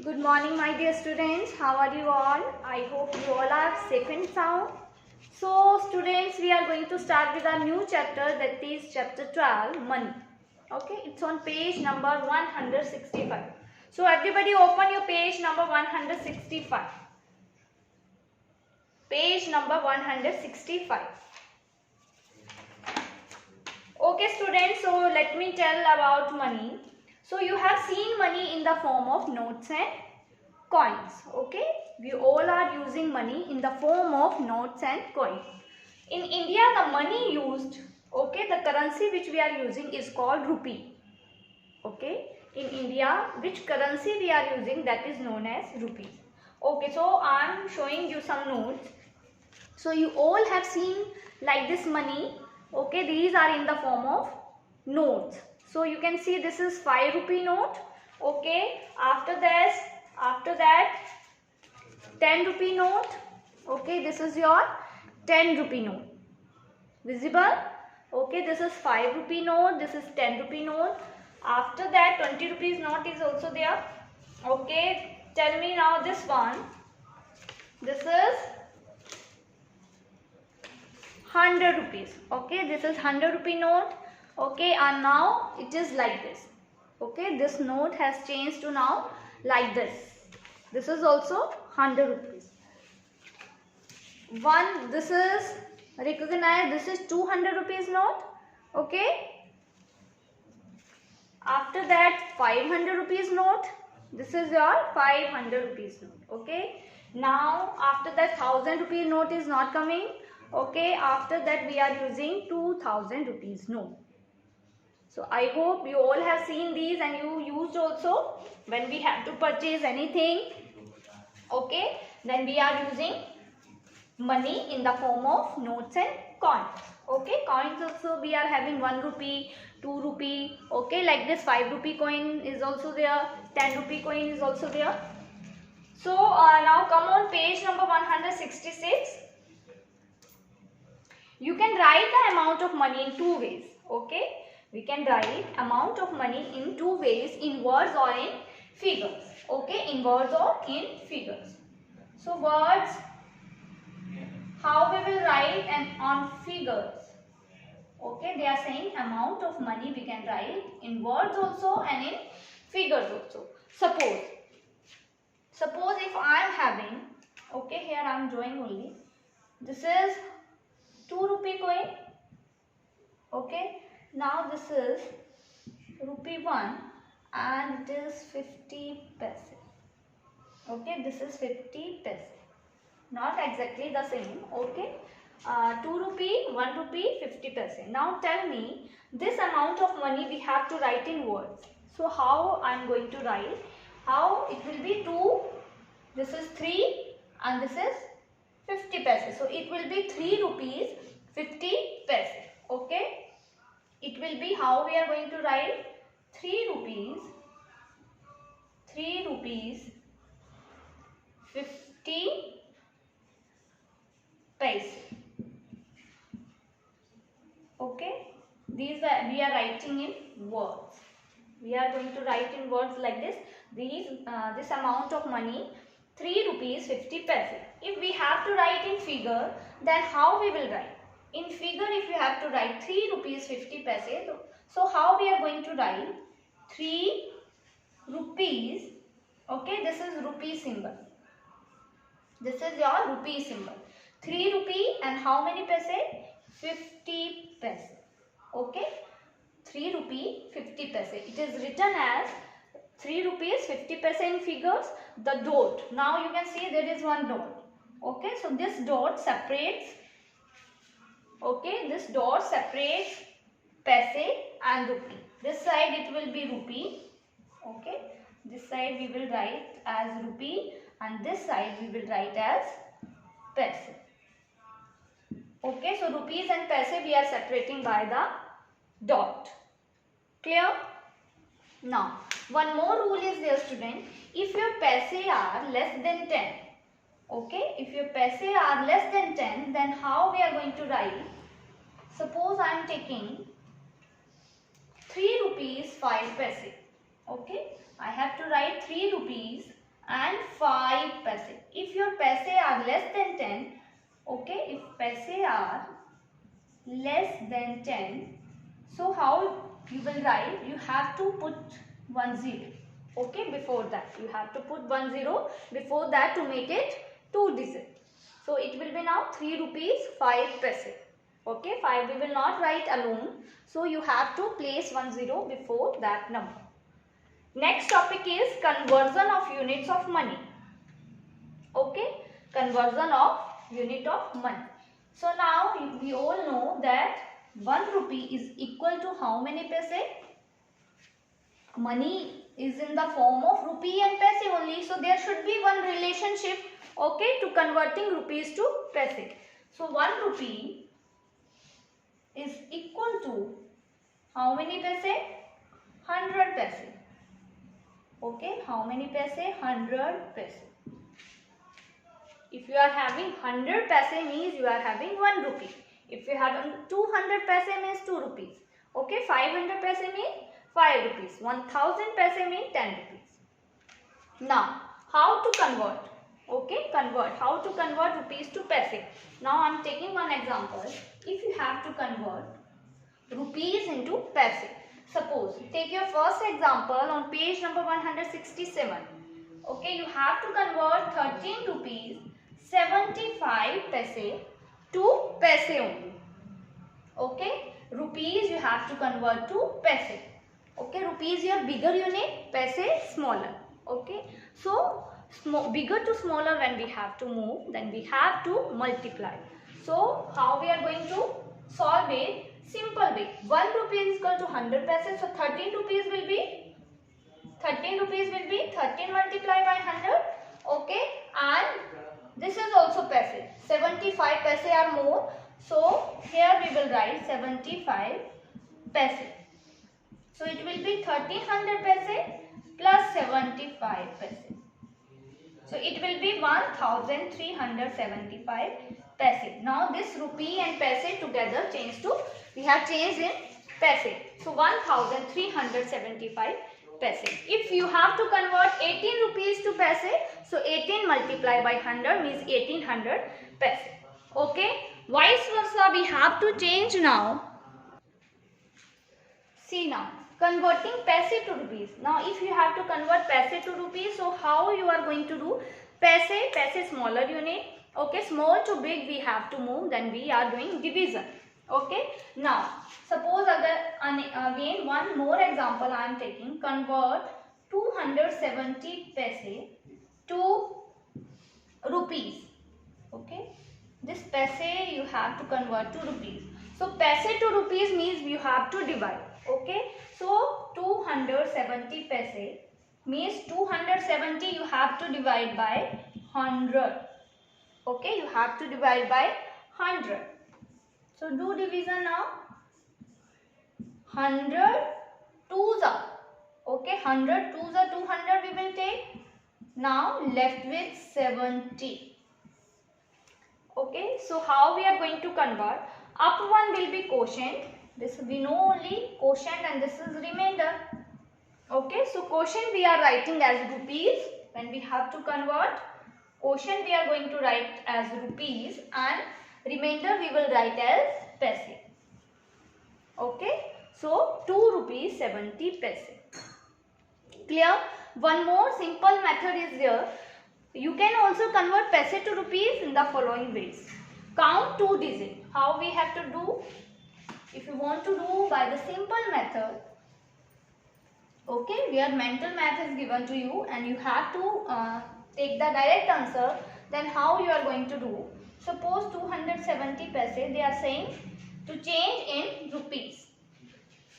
Good morning, my dear students. How are you all? I hope you all are safe and sound. So, students, we are going to start with our new chapter, that is chapter 12, money. Okay, it's on page number 165. So, everybody open your page number 165. Page number 165. Okay, students, so let me tell about money. So, you have seen money in the form of notes and coins. Okay, we all are using money in the form of notes and coins. In India, the money used, okay, the currency which we are using is called rupee. Okay, in India, which currency we are using, that is known as rupees. Okay, so I am showing you some notes. So you all have seen like this money. Okay, these are in the form of notes. So you can see this is 5 rupee note. Okay, after that 10 rupee note. Okay, this is your 10 rupee note. Visible? Okay, this is 5 rupee note. This is 10 rupee note. After that 20 rupees note is also there. Okay, tell me now this one. This is 100 rupees. Okay, this is 100 rupee note. Okay, and now it is like this. Okay, this note has changed to now like this. This is also 100 rupees. This is recognized, this is 200 rupees note. Okay, after that 500 rupees note. This is your 500 rupees note. Okay, now after that 1000 rupee note is not coming. Okay, after that we are using 2000 rupees note. So I hope you all have seen these and you used also when we have to purchase anything. Okay, then we are using money in the form of notes and coins. Okay, coins also we are having 1 rupee, 2 rupee. Okay, like this 5 rupee coin is also there, 10 rupee coin is also there. So now come on page number 166. You can write the amount of money in two ways. Okay, we can write amount of money in two ways, in words or in figures. Okay, in words or in figures. So words, how we will write, and on figures. Okay, they are saying amount of money we can write in words also and in figures also. Suppose if I am having, okay, here I am drawing only. This is 2 rupee coin. Okay, now this is rupee 1 and it is 50 paise. Okay, this is 50 paise. Not exactly the same. Okay, 2 rupee, 1 rupee, 50 paise. Now tell me, this amount of money we have to write in words. So how I am going to write? How it will be 2, this is 3 and this is 50 paise. So it will be 3 rupees 50 paise. Okay, it will be, how we are going to write? 3 rupees 50 paise. Okay, these we are writing in words. We are going to write in words like this. This amount of money, 3 rupees 50 paise. If we have to write in figure, then how we will write? In figure, if you have to write 3 rupees 50 paise, so how we are going to write? 3 rupees. Okay, this is rupee symbol. This is your rupee symbol. 3 rupee and how many paise? 50 paise. Okay, 3 rupee 50 paise. It is written as 3 rupees 50 paise in figures. The dot. Now you can see there is one dot. Okay, so this dot separates. Okay, this dot separates paise and rupee. This side it will be rupee. Okay, this side we will write as rupee and this side we will write as paise. Okay, so rupees and paise we are separating by the dot. Clear? Now, one more rule is there, student. If your paise are less than 10, okay, if your paise are less than 10, then how we are going to write? Suppose I am taking 3 rupees 5 paise. Okay, I have to write 3 rupees and 5 paise. If your paise are less than 10, okay, if paise are less than 10, so how you will write? You have to put 10, okay, before that. You have to put 10 before that to make it 2 digit. So it will be now 3 rupees 5 paise. Okay, 5 we will not write alone. So you have to place 10 before that number. Next topic is conversion of units of money. Okay, conversion of unit of money. So now we all know that 1 rupee is equal to how many paise? Money is in the form of rupee and paise only. So there should be one relationship, okay, to converting rupees to paise. So 1 rupee is equal to how many paise? 100 paise. Okay, how many paise? 100 paise. If you are having 100 paise means you are having 1 rupee. If you have 200 paise means 2 rupees. Okay, 500 paise means 5 rupees. 1000 paise means 10 rupees. Now, how to convert? Okay, convert. How to convert rupees to paise? Now, I am taking one example. If you have to convert rupees into paise. Suppose, take your first example on page number 167. Okay, you have to convert 13 rupees 75 paise to paise only. Okay, rupees you have to convert to paise. Okay, rupees your bigger unit, paise smaller. Okay, so bigger to smaller when we have to move, then we have to multiply. So how we are going to solve it? Simple way. 1 rupee is equal to 100 paise. So 13 rupees will be 13 multiplied by 100. Okay, and this is also paise. 75 paise are more. So here we will write 75 paise. So it will be 1300 paise plus 75 paise. So it will be 1375 paise. Now this rupee and paise together changed to, we have changed in paise. So 1375 paise. If you have to convert 18 rupees to paise, so 18 multiplied by 100 means 1800 paise. Okay, vice versa we have to change now. See now, converting paise to rupees. Now if you have to convert paise to rupees, so how you are going to do? Paise smaller unit. Okay, small to big we have to move, then we are doing division. Okay, now suppose again one more example I am taking. Convert 270 paise to rupees. Okay, this paise you have to convert to rupees. So paise to rupees means you have to divide. Okay, so 270 paise means 270 you have to divide by 100. Okay, you have to divide by 100. So do division now. 100 twos are. Okay, 100 twos are 200 we will take. Now left with 70. Okay, so how we are going to convert? Up one will be quotient. This we know only quotient and this is remainder. Okay, so quotient we are writing as rupees. When we have to convert, quotient we are going to write as rupees and remainder we will write as paise. Okay, so 2 rupees 70 paise. Clear? One more simple method is there. You can also convert paise to rupees in the following ways. Count 2 digits. How we have to do? If you want to do by the simple method, okay, where mental math is given to you and you have to take the direct answer, then how you are going to do? Suppose 270 paise, they are saying to change in rupees.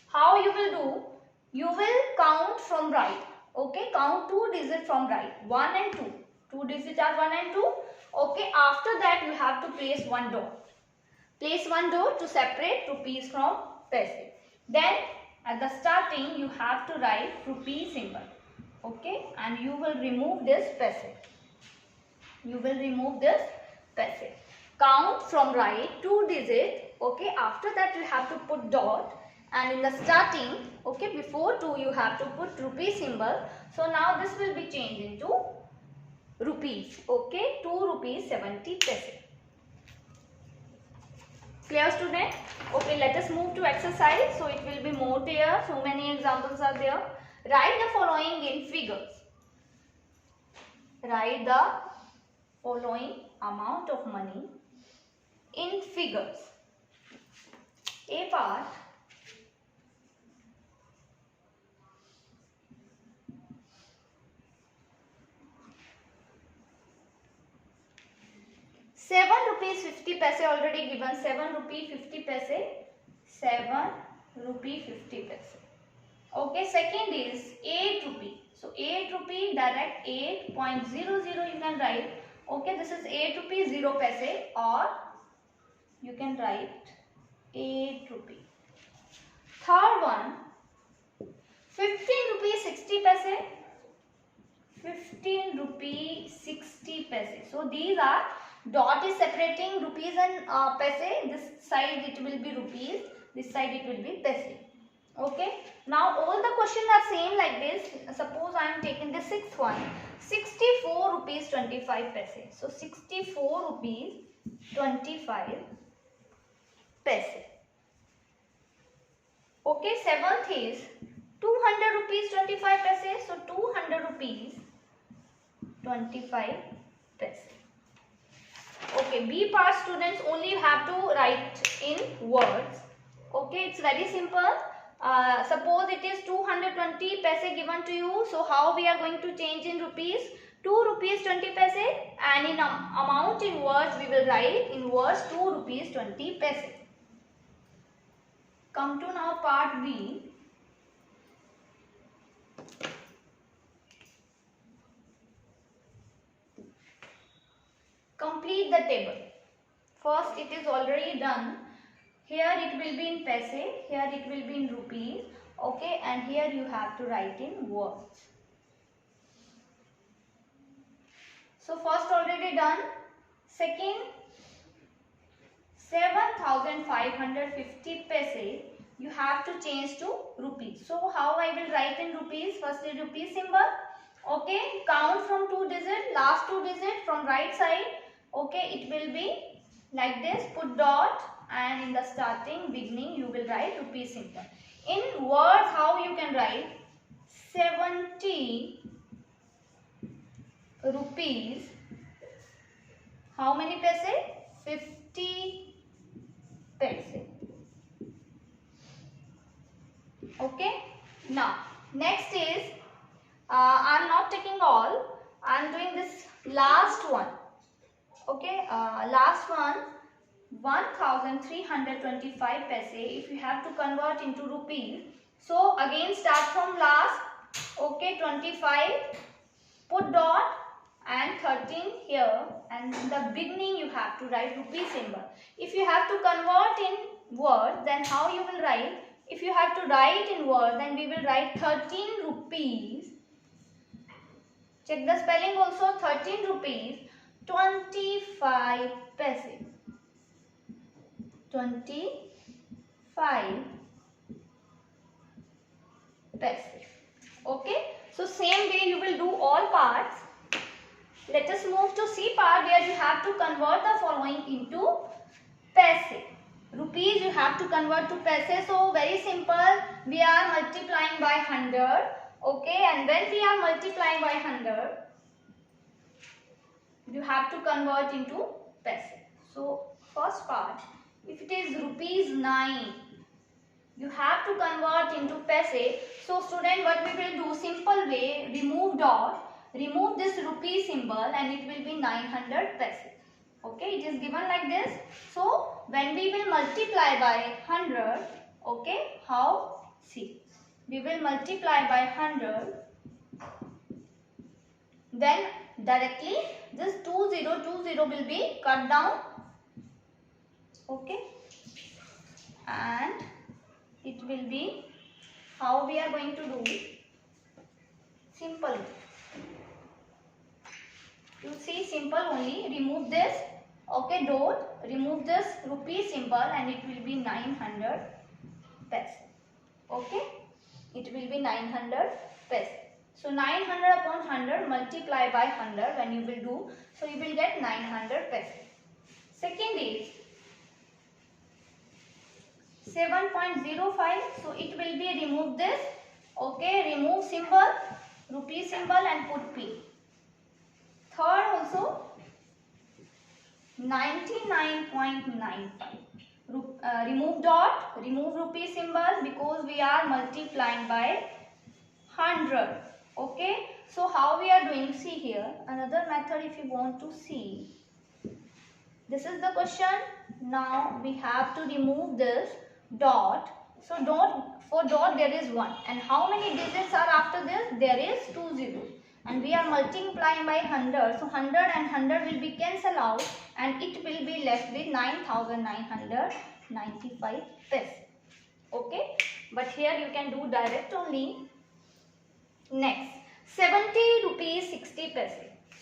How you will do? You will count from right. Okay, count 2 digits from right. 1 and 2. 2 digits are 1 and 2. Okay, after that you have to place one dot. Place one dot to separate rupees from paise. Then at the starting you have to write rupee symbol. Okay, and you will remove this paise. You will remove this paise. Count from right 2 digits. Okay, after that you have to put dot. And in the starting, okay, before 2 you have to put rupee symbol. So now this will be changed into rupees. Okay, 2 rupees 70 paise. Clear, student? Okay, let us move to exercise so it will be more clear. So many examples are there. Write the following in figures. Write the following amount of money in figures. A part. ₹7.50 already given. ₹7.50. ₹7.50. Okay, second is 8 rupee. So 8 rupee direct 8.00 you can write. Okay, this is 8 rupee 0 paise, or you can write 8 rupee. Third one, 15 rupee 60 paise. 15 rupee 60 paise. So these are, dot is separating rupees and paise. This side it will be rupees, this side it will be paise. Okay, now all the questions are same like this. Suppose I am taking the sixth one, 64 rupees 25 paise. So 64 rupees 25 paise. Okay, seventh is 200 rupees 25 paise. So 200 rupees 25 paise. Okay, B part students, only you have to write in words. Okay, it's very simple. Suppose it is 220 paise given to you. So how we are going to change in rupees? 2 rupees 20 paise, and in amount in words we will write in words 2 rupees 20 paise. Come to now part B. Complete the table. First it is already done. Here it will be in paise, here it will be in rupees. Okay, and here you have to write in words. So first already done. Second, 7,550 paise you have to change to rupees. So how I will write in rupees? Firstly rupee symbol. Okay, count from 2 digits, last 2 digits from right side. Okay, it will be like this. Put dot, and in the starting beginning you will write rupee symbol. In words, how you can write? 70 rupees. How many paise? 50 paise. Okay. Now next is, I am not taking all. I am doing this last one. Okay. Last one, 1,325 paise. If you have to convert into rupees, so again start from last. Okay, 25. Put dot and 13 here, and in the beginning you have to write rupee symbol. If you have to convert in word, then how you will write? If you have to write in word, then we will write 13 rupees. Check the spelling also. 13 rupees 25 paise. 25 paise. Okay, so same way you will do all parts. Let us move to C part, where you have to convert the following into paise. Rupees you have to convert to paise. So very simple, we are multiplying by 100. Okay, and when we are multiplying by 100, you have to convert into paise. So first part, if it is rupees 9, you have to convert into paise. So student, what we will do, simple way, remove dot, remove this rupee symbol, and it will be 900 paise. Okay, it is given like this. So when we will multiply by 100, okay, how? See, we will multiply by 100, then directly this 2020 will be cut down. Okay, and it will be, how we are going to do? Simple. You see, simple only. Remove this. Okay, dot. Remove this rupee symbol, and it will be 900 paise. Okay, it will be 900 paise. So 900 upon 100 multiply by 100 when you will do. So you will get 900 paise. Second is 7.05. So it will be remove this. Okay, remove symbol, rupee symbol and put P. Third also 99.95. Remove dot, remove rupee symbol because we are multiplying by 100. Okay, so how we are doing? See here, another method if you want to see. This is the question. Now we have to remove this dot. So dot, for dot there is 1. And how many digits are after this? There is 2 zeros. And we are multiplying by 100. So 100 and 100 will be cancelled out. And it will be left with 9,995 paise. Okay. But here you can do direct only. Next, 70 rupees 60 paise.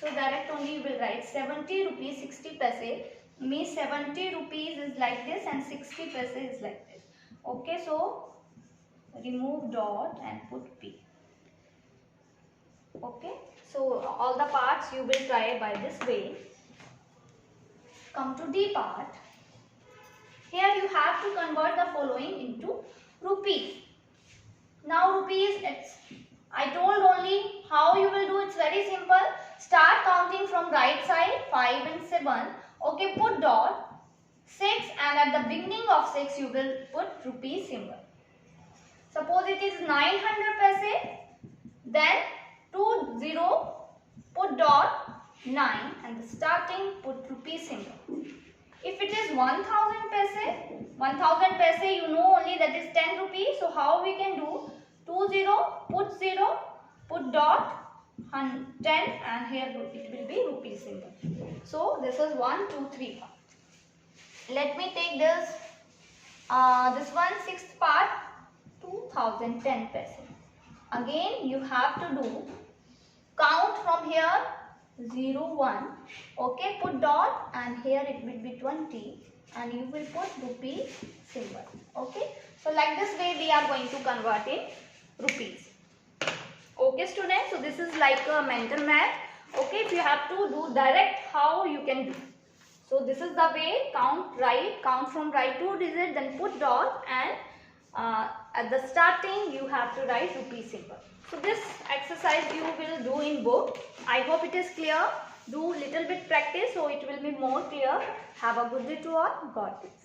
So direct only you will write 70 rupees 60 paise. Means 70 rupees is like this and 60 paise is like this. Okay, so remove dot and put P. Okay, so all the parts you will try by this way. Come to D part. Here you have to convert the following into rupees. Now rupees, I told only how you will do. It's very simple. Start counting from right side 5 and 7. Okay, put dot 6 and at the beginning of 6 you will put rupee symbol. Suppose it is 900 paise, then 20 put dot 9 and the starting put rupee symbol. If it is 1000 paise you know only that is 10 rupees. So how we can do? 20 put 0 put dot 10 and here it will be rupee symbol. So this is 1, 2, 3 part. Let me take this one sixth part, 2010 paise. Again you have to do count from here 0, 1. Okay, put dot and here it will be 20 and you will put rupee symbol. Okay, so like this way we are going to convert in rupees. Okay students, so this is like a mental math. Okay, if you have to do direct, how you can do. So this is the way, count from right 2 digits, then put dot and at the starting you have to write rupee symbol. So this exercise you will do in book. I hope it is clear. Do little bit practice so it will be more clear. Have a good day to all. God bless.